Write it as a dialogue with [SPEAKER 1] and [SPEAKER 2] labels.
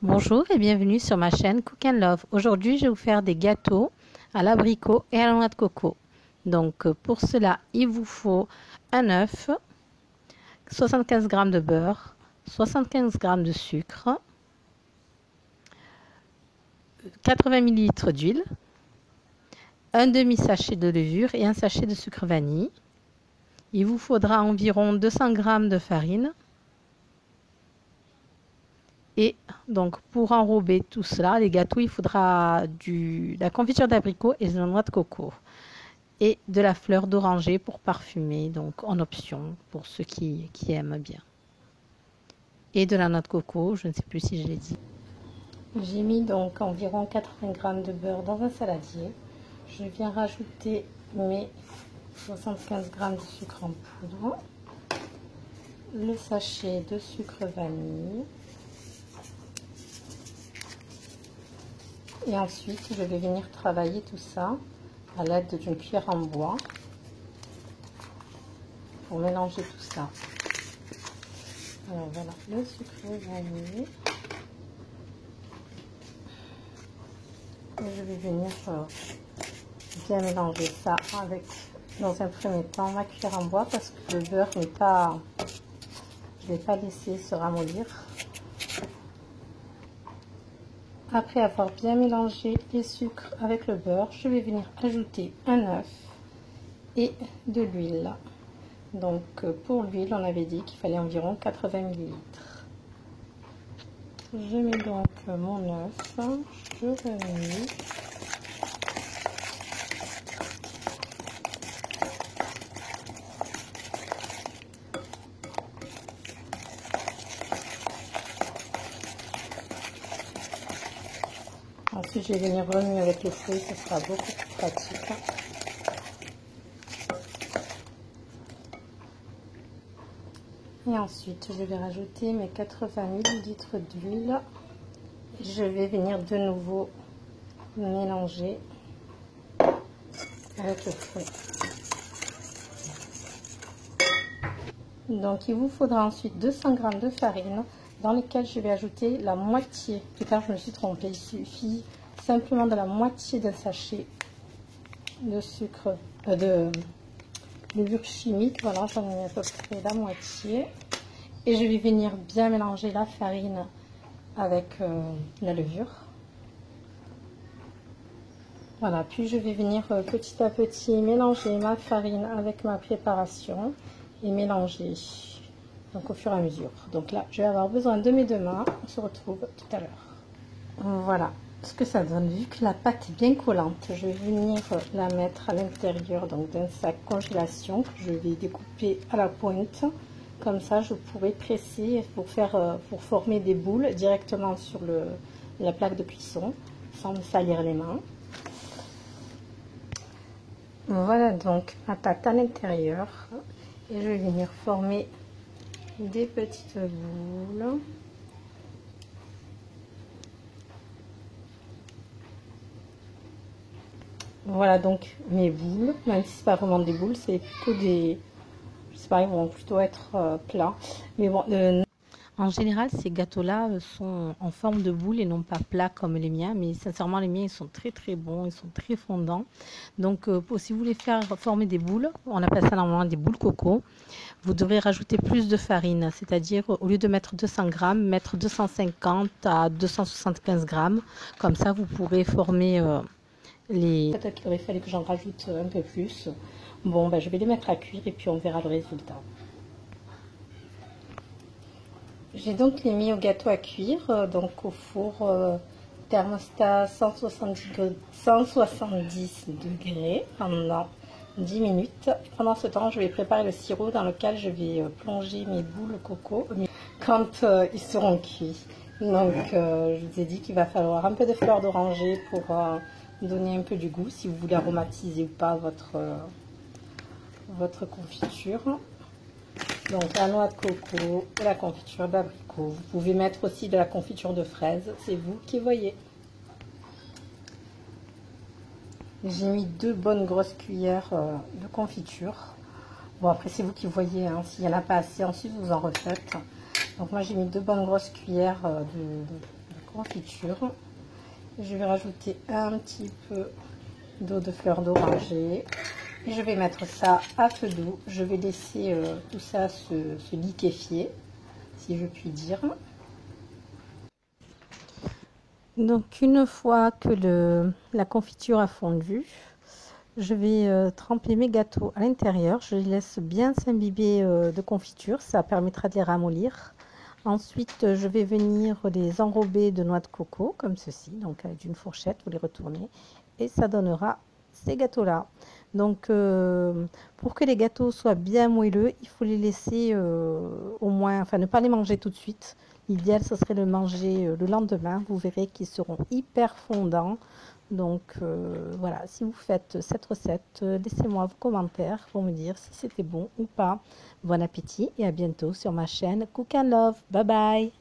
[SPEAKER 1] Bonjour et bienvenue sur ma chaîne Cook and Love. Aujourd'hui, je vais vous faire des gâteaux à l'abricot et à la noix de coco. Donc pour cela, il vous faut un œuf, 75 g de beurre, 75 g de sucre, 80 ml d'huile, un demi-sachet de levure et un sachet de sucre vanille. Il vous faudra environ 200 g de farine. Et donc pour enrober tout cela, les gâteaux, il faudra de la confiture d'abricot et de la noix de coco. Et de la fleur d'oranger pour parfumer, donc en option pour ceux qui aiment bien. Et de la noix de coco, je ne sais plus si je l'ai dit. J'ai mis donc environ 80 g de beurre dans un saladier. Je viens rajouter mes 75 g de sucre en poudre, le sachet de sucre vanille. Et ensuite, je vais venir travailler tout ça à l'aide d'une cuillère en bois pour mélanger tout ça. Alors voilà, le sucre vanille. Et je vais venir bien mélanger ça avec, dans un premier temps, ma cuillère en bois parce que le beurre n'est pas, je ne l'ai pas laissé se ramollir. Après avoir bien mélangé les sucres avec le beurre, je vais venir ajouter un œuf et de l'huile. Donc pour l'huile, on avait dit qu'il fallait environ 80 ml. Je mets donc mon œuf, je remue. Ensuite, je vais venir remuer avec le fouet, ce sera beaucoup plus pratique. Et ensuite, je vais rajouter mes 80 ml d'huile. Je vais venir de nouveau mélanger avec le fouet. Donc, il vous faudra ensuite 200 g de farine dans lesquelles je vais ajouter la moitié. Plus tard, je me suis trompée. Il suffit simplement de la moitié d'un sachet de sucre, de levure chimique. Voilà, j'en ai à peu près la moitié. Et je vais venir bien mélanger la farine avec la levure. Voilà, puis je vais venir petit à petit mélanger ma farine avec ma préparation et mélanger donc au fur et à mesure. Donc là, je vais avoir besoin de mes deux mains. On se retrouve tout à l'heure. Voilà ce que ça donne. Vu que la pâte est bien collante, je vais venir la mettre à l'intérieur donc d'un sac congélation que je vais découper à la pointe. Comme ça, je pourrai presser pour former des boules directement sur la plaque de cuisson sans me salir les mains. Voilà donc ma pâte à l'intérieur et je vais venir former des petites boules. Voilà donc mes boules, même si c'est pas vraiment des boules, c'est plutôt des, je sais pas, ils vont plutôt être plats. Mais bon, en général, ces gâteaux-là sont en forme de boule et non pas plats comme les miens. Mais sincèrement, les miens, ils sont très très bons, ils sont très fondants. Donc, si vous voulez faire former des boules, on appelle ça normalement des boules coco, vous devrez rajouter plus de farine. C'est-à-dire, au lieu de mettre 200 g, mettre 250 à 275 g. Comme ça, vous pourrez former les... Peut-être qu'il aurait fallu que j'en rajoute un peu plus. Bon, ben, je vais les mettre à cuire et puis on verra le résultat. J'ai donc les mis au gâteau à cuire, donc au four thermostat 170 degrés pendant 10 minutes. Pendant ce temps, je vais préparer le sirop dans lequel je vais plonger mes boules coco quand ils seront cuits. Donc, je vous ai dit qu'il va falloir un peu de fleur d'oranger pour donner un peu du goût, si vous voulez aromatiser ou pas votre confiture. Donc la noix de coco et la confiture d'abricot. Vous pouvez mettre aussi de la confiture de fraise, c'est vous qui voyez. J'ai mis 2 bonnes grosses cuillères de confiture. Bon, après c'est vous qui voyez, hein. S'il n'y en a pas assez, ensuite vous en refaites. Donc moi j'ai mis 2 bonnes grosses cuillères de confiture. Je vais rajouter un petit peu d'eau de fleur d'oranger. Et je vais mettre ça à feu doux. Je vais laisser tout ça se liquéfier, si je puis dire. Donc une fois que la confiture a fondu, je vais tremper mes gâteaux à l'intérieur. Je les laisse bien s'imbiber de confiture, ça permettra de les ramollir. Ensuite, je vais venir les enrober de noix de coco, comme ceci. Donc avec une fourchette, vous les retournez et ça donnera ces gâteaux-là. Donc pour que les gâteaux soient bien moelleux, il faut les laisser au moins, enfin ne pas les manger tout de suite. L'idéal, ce serait de manger le lendemain. Vous verrez qu'ils seront hyper fondants. Donc voilà, si vous faites cette recette, laissez-moi vos commentaires pour me dire si c'était bon ou pas. Bon appétit et à bientôt sur ma chaîne Cook and Love. Bye bye!